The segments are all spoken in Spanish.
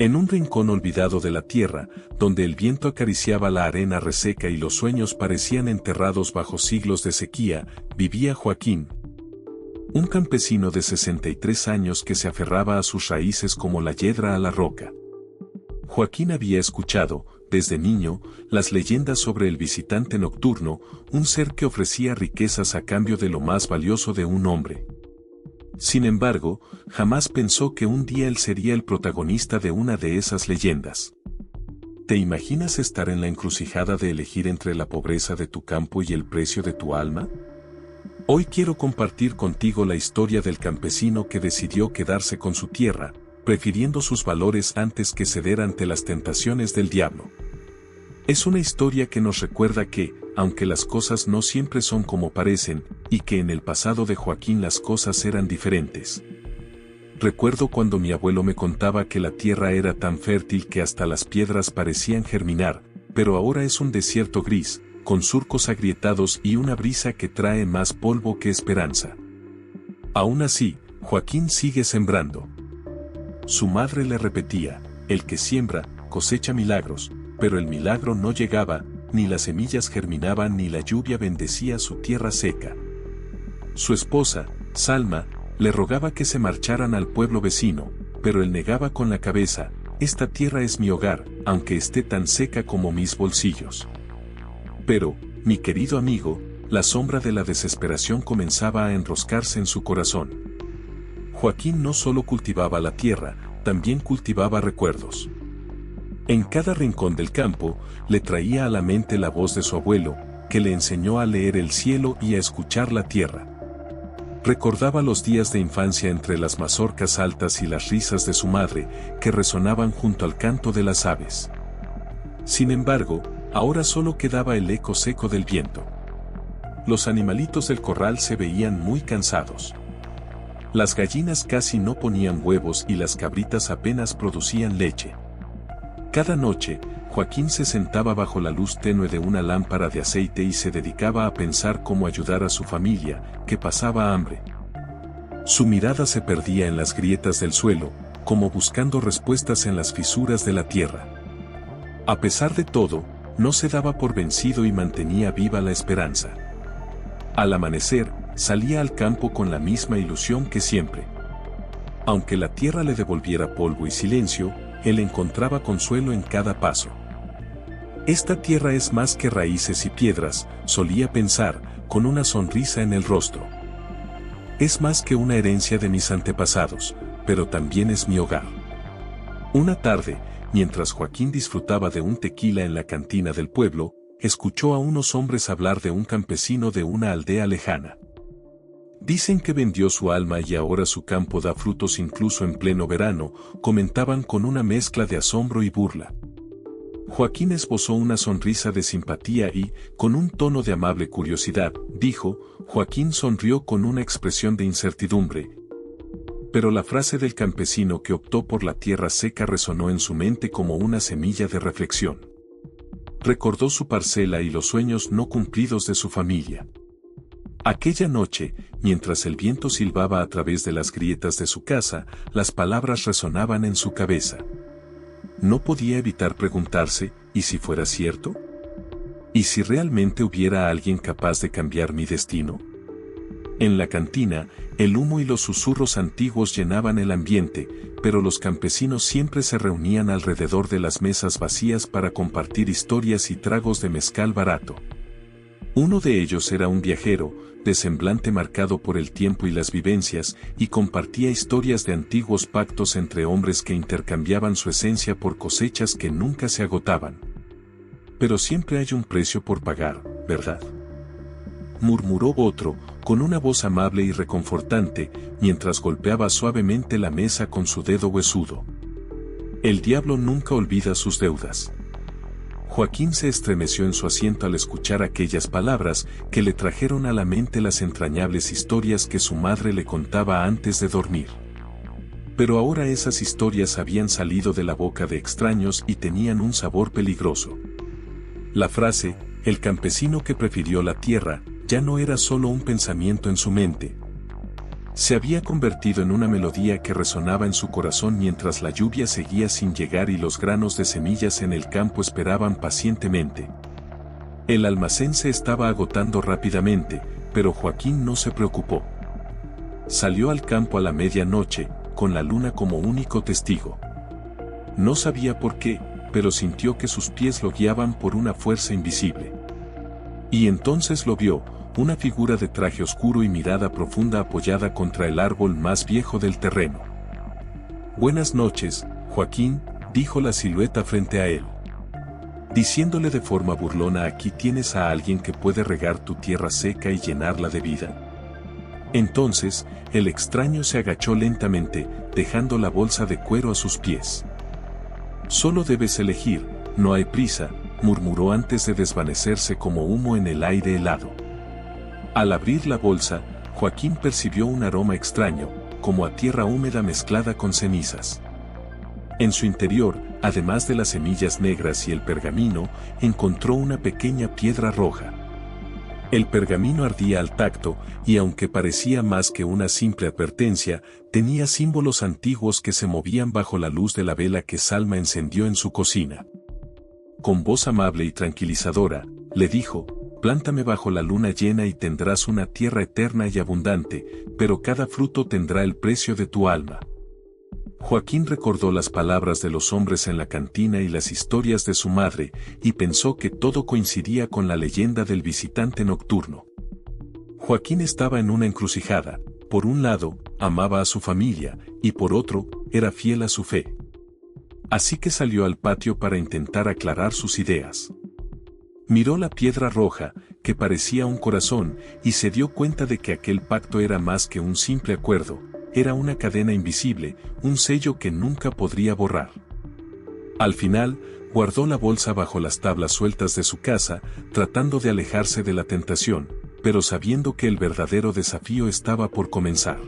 En un rincón olvidado de la tierra, donde el viento acariciaba la arena reseca y los sueños parecían enterrados bajo siglos de sequía, vivía Joaquín. Un campesino de 63 años que se aferraba a sus raíces como la hiedra a la roca. Joaquín había escuchado, desde niño, las leyendas sobre el visitante nocturno, un ser que ofrecía riquezas a cambio de lo más valioso de un hombre. Sin embargo, jamás pensó que un día él sería el protagonista de una de esas leyendas. ¿Te imaginas estar en la encrucijada de elegir entre la pobreza de tu campo y el precio de tu alma? Hoy quiero compartir contigo la historia del campesino que decidió quedarse con su tierra, prefiriendo sus valores antes que ceder ante las tentaciones del diablo. Es una historia que nos recuerda que, aunque las cosas no siempre son como parecen, y que en el pasado de Joaquín las cosas eran diferentes. Recuerdo cuando mi abuelo me contaba que la tierra era tan fértil que hasta las piedras parecían germinar, pero ahora es un desierto gris, con surcos agrietados y una brisa que trae más polvo que esperanza. Aún así, Joaquín sigue sembrando. Su madre le repetía, el que siembra, cosecha milagros, pero el milagro no llegaba, ni las semillas germinaban ni la lluvia bendecía su tierra seca. Su esposa, Salma, le rogaba que se marcharan al pueblo vecino, pero él negaba con la cabeza, esta tierra es mi hogar, aunque esté tan seca como mis bolsillos. Pero, mi querido amigo, la sombra de la desesperación comenzaba a enroscarse en su corazón. Joaquín no solo cultivaba la tierra, también cultivaba recuerdos. En cada rincón del campo, le traía a la mente la voz de su abuelo, que le enseñó a leer el cielo y a escuchar la tierra. Recordaba los días de infancia entre las mazorcas altas y las risas de su madre, que resonaban junto al canto de las aves. Sin embargo, ahora solo quedaba el eco seco del viento. Los animalitos del corral se veían muy cansados. Las gallinas casi no ponían huevos y las cabritas apenas producían leche. Cada noche, Joaquín se sentaba bajo la luz tenue de una lámpara de aceite y se dedicaba a pensar cómo ayudar a su familia, que pasaba hambre. Su mirada se perdía en las grietas del suelo, como buscando respuestas en las fisuras de la tierra. A pesar de todo, no se daba por vencido y mantenía viva la esperanza. Al amanecer, salía al campo con la misma ilusión que siempre. Aunque la tierra le devolviera polvo y silencio, él encontraba consuelo en cada paso. Esta tierra es más que raíces y piedras, solía pensar, con una sonrisa en el rostro. Es más que una herencia de mis antepasados, pero también es mi hogar. Una tarde, mientras Joaquín disfrutaba de un tequila en la cantina del pueblo, escuchó a unos hombres hablar de un campesino de una aldea lejana. Dicen que vendió su alma y ahora su campo da frutos incluso en pleno verano, comentaban con una mezcla de asombro y burla. Joaquín esbozó una sonrisa de simpatía y, con un tono de amable curiosidad, dijo, Joaquín sonrió con una expresión de incertidumbre. Pero la frase del campesino que optó por la tierra seca resonó en su mente como una semilla de reflexión. Recordó su parcela y los sueños no cumplidos de su familia. Aquella noche, mientras el viento silbaba a través de las grietas de su casa, las palabras resonaban en su cabeza. No podía evitar preguntarse, ¿y si fuera cierto? ¿Y si realmente hubiera alguien capaz de cambiar mi destino? En la cantina, el humo y los susurros antiguos llenaban el ambiente, pero los campesinos siempre se reunían alrededor de las mesas vacías para compartir historias y tragos de mezcal barato. Uno de ellos era un viajero, de semblante marcado por el tiempo y las vivencias, y compartía historias de antiguos pactos entre hombres que intercambiaban su esencia por cosechas que nunca se agotaban. Pero siempre hay un precio por pagar, ¿verdad?, murmuró otro, con una voz amable y reconfortante, mientras golpeaba suavemente la mesa con su dedo huesudo. El diablo nunca olvida sus deudas. Joaquín se estremeció en su asiento al escuchar aquellas palabras que le trajeron a la mente las entrañables historias que su madre le contaba antes de dormir. Pero ahora esas historias habían salido de la boca de extraños y tenían un sabor peligroso. La frase, el campesino que prefirió la tierra, ya no era solo un pensamiento en su mente. Se había convertido en una melodía que resonaba en su corazón mientras la lluvia seguía sin llegar y los granos de semillas en el campo esperaban pacientemente. El almacén se estaba agotando rápidamente, pero Joaquín no se preocupó. Salió al campo a la medianoche, con la luna como único testigo. No sabía por qué, pero sintió que sus pies lo guiaban por una fuerza invisible. Y entonces lo vio, una figura de traje oscuro y mirada profunda apoyada contra el árbol más viejo del terreno. «Buenas noches, Joaquín», dijo la silueta frente a él. Diciéndole de forma burlona: «Aquí tienes a alguien que puede regar tu tierra seca y llenarla de vida». Entonces, el extraño se agachó lentamente, dejando la bolsa de cuero a sus pies. «Solo debes elegir, no hay prisa», murmuró antes de desvanecerse como humo en el aire helado. Al abrir la bolsa, Joaquín percibió un aroma extraño, como a tierra húmeda mezclada con cenizas. En su interior, además de las semillas negras y el pergamino, encontró una pequeña piedra roja. El pergamino ardía al tacto, y aunque parecía más que una simple advertencia, tenía símbolos antiguos que se movían bajo la luz de la vela que Salma encendió en su cocina. Con voz amable y tranquilizadora, le dijo: «Plántame bajo la luna llena y tendrás una tierra eterna y abundante, pero cada fruto tendrá el precio de tu alma». Joaquín recordó las palabras de los hombres en la cantina y las historias de su madre, y pensó que todo coincidía con la leyenda del visitante nocturno. Joaquín estaba en una encrucijada: por un lado, amaba a su familia, y por otro, era fiel a su fe. Así que salió al patio para intentar aclarar sus ideas. Miró la piedra roja, que parecía un corazón, y se dio cuenta de que aquel pacto era más que un simple acuerdo, era una cadena invisible, un sello que nunca podría borrar. Al final, guardó la bolsa bajo las tablas sueltas de su casa, tratando de alejarse de la tentación, pero sabiendo que el verdadero desafío estaba por comenzar.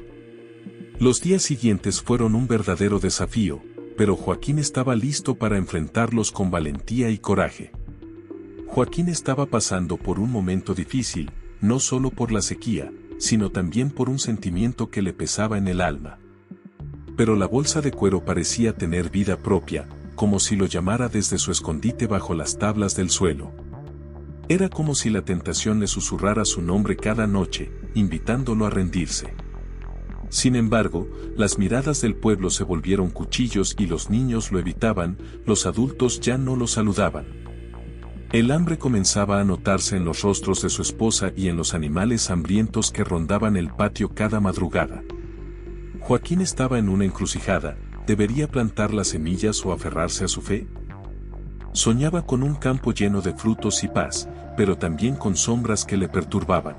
Los días siguientes fueron un verdadero desafío, pero Joaquín estaba listo para enfrentarlos con valentía y coraje. Joaquín estaba pasando por un momento difícil, no solo por la sequía, sino también por un sentimiento que le pesaba en el alma. Pero la bolsa de cuero parecía tener vida propia, como si lo llamara desde su escondite bajo las tablas del suelo. Era como si la tentación le susurrara su nombre cada noche, invitándolo a rendirse. Sin embargo, las miradas del pueblo se volvieron cuchillos y los niños lo evitaban, los adultos ya no lo saludaban. El hambre comenzaba a notarse en los rostros de su esposa y en los animales hambrientos que rondaban el patio cada madrugada. Joaquín estaba en una encrucijada: ¿debería plantar las semillas o aferrarse a su fe? Soñaba con un campo lleno de frutos y paz, pero también con sombras que le perturbaban.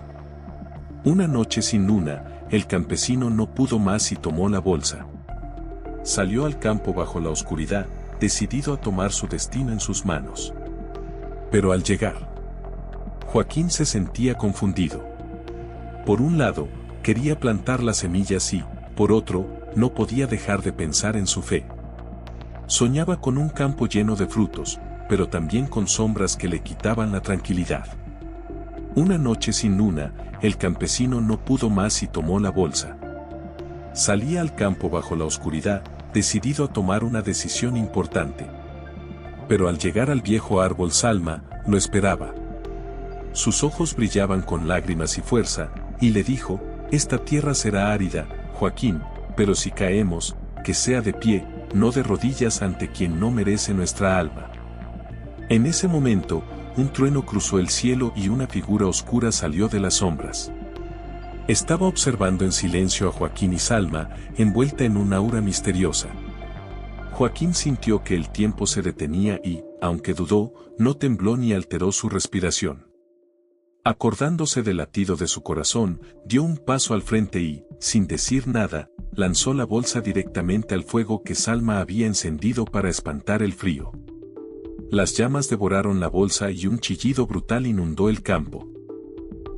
Una noche sin luna, el campesino no pudo más y tomó la bolsa. Salió al campo bajo la oscuridad, decidido a tomar su destino en sus manos. Pero al llegar, Joaquín se sentía confundido. Por un lado, quería plantar las semillas y, por otro, no podía dejar de pensar en su fe. Soñaba con un campo lleno de frutos, pero también con sombras que le quitaban la tranquilidad. Una noche sin luna, el campesino no pudo más y tomó la bolsa. Salía al campo bajo la oscuridad, decidido a tomar una decisión importante. Pero al llegar al viejo árbol Salma, lo esperaba. Sus ojos brillaban con lágrimas y fuerza, y le dijo: «Esta tierra será árida, Joaquín, pero si caemos, que sea de pie, no de rodillas ante quien no merece nuestra alma». En ese momento, un trueno cruzó el cielo y una figura oscura salió de las sombras. Estaba observando en silencio a Joaquín y Salma, envuelta en una aura misteriosa. Joaquín sintió que el tiempo se detenía y, aunque dudó, no tembló ni alteró su respiración. Acordándose del latido de su corazón, dio un paso al frente y, sin decir nada, lanzó la bolsa directamente al fuego que Salma había encendido para espantar el frío. Las llamas devoraron la bolsa y un chillido brutal inundó el campo.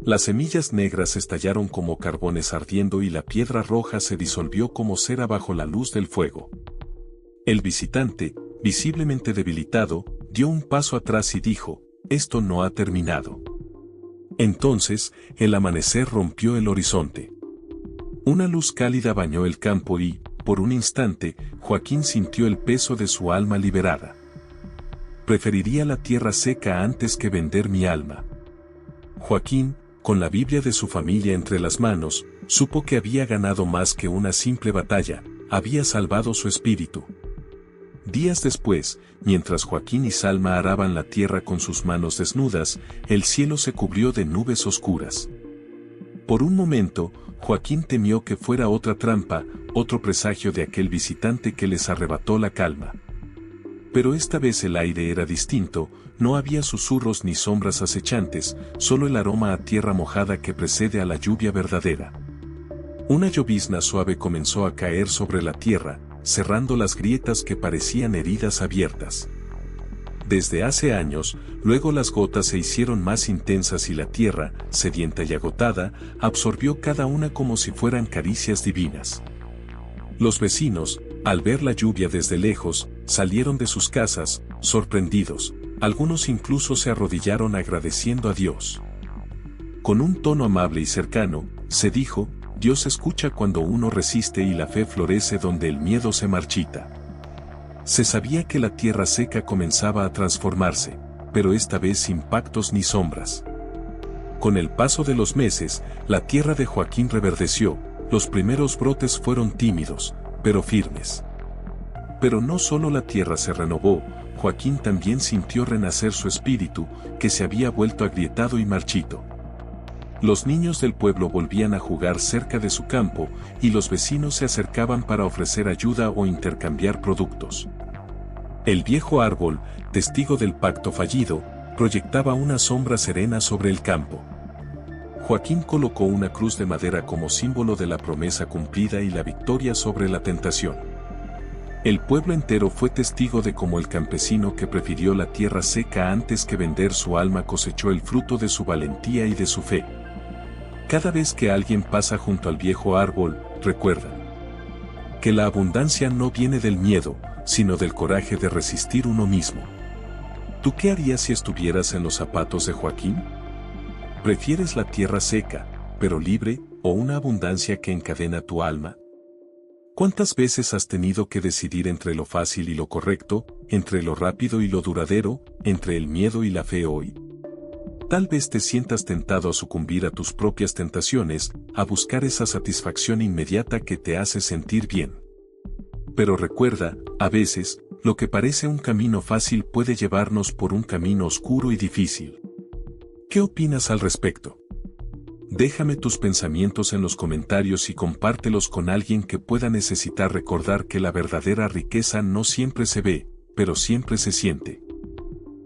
Las semillas negras estallaron como carbones ardiendo y la piedra roja se disolvió como cera bajo la luz del fuego. El visitante, visiblemente debilitado, dio un paso atrás y dijo: «Esto no ha terminado». Entonces, el amanecer rompió el horizonte. Una luz cálida bañó el campo y, por un instante, Joaquín sintió el peso de su alma liberada. Preferiría la tierra seca antes que vender mi alma. Joaquín, con la Biblia de su familia entre las manos, supo que había ganado más que una simple batalla, había salvado su espíritu. Días después, mientras Joaquín y Salma araban la tierra con sus manos desnudas, el cielo se cubrió de nubes oscuras. Por un momento, Joaquín temió que fuera otra trampa, otro presagio de aquel visitante que les arrebató la calma. Pero esta vez el aire era distinto, no había susurros ni sombras acechantes, solo el aroma a tierra mojada que precede a la lluvia verdadera. Una llovizna suave comenzó a caer sobre la tierra, cerrando las grietas que parecían heridas abiertas. Desde hace años, luego las gotas se hicieron más intensas y la tierra, sedienta y agotada, absorbió cada una como si fueran caricias divinas. Los vecinos, al ver la lluvia desde lejos, salieron de sus casas, sorprendidos, algunos incluso se arrodillaron agradeciendo a Dios. Con un tono amable y cercano, se dijo: Dios escucha cuando uno resiste y la fe florece donde el miedo se marchita. Se sabía que la tierra seca comenzaba a transformarse, pero esta vez sin pactos ni sombras. Con el paso de los meses, la tierra de Joaquín reverdeció, los primeros brotes fueron tímidos, pero firmes. Pero no solo la tierra se renovó, Joaquín también sintió renacer su espíritu, que se había vuelto agrietado y marchito. Los niños del pueblo volvían a jugar cerca de su campo, y los vecinos se acercaban para ofrecer ayuda o intercambiar productos. El viejo árbol, testigo del pacto fallido, proyectaba una sombra serena sobre el campo. Joaquín colocó una cruz de madera como símbolo de la promesa cumplida y la victoria sobre la tentación. El pueblo entero fue testigo de cómo el campesino que prefirió la tierra seca antes que vender su alma cosechó el fruto de su valentía y de su fe. Cada vez que alguien pasa junto al viejo árbol, recuerdan que la abundancia no viene del miedo, sino del coraje de resistir uno mismo. ¿Tú qué harías si estuvieras en los zapatos de Joaquín? ¿Prefieres la tierra seca, pero libre, o una abundancia que encadena tu alma? ¿Cuántas veces has tenido que decidir entre lo fácil y lo correcto, entre lo rápido y lo duradero, entre el miedo y la fe hoy? Tal vez te sientas tentado a sucumbir a tus propias tentaciones, a buscar esa satisfacción inmediata que te hace sentir bien. Pero recuerda, a veces, lo que parece un camino fácil puede llevarnos por un camino oscuro y difícil. ¿Qué opinas al respecto? Déjame tus pensamientos en los comentarios y compártelos con alguien que pueda necesitar recordar que la verdadera riqueza no siempre se ve, pero siempre se siente.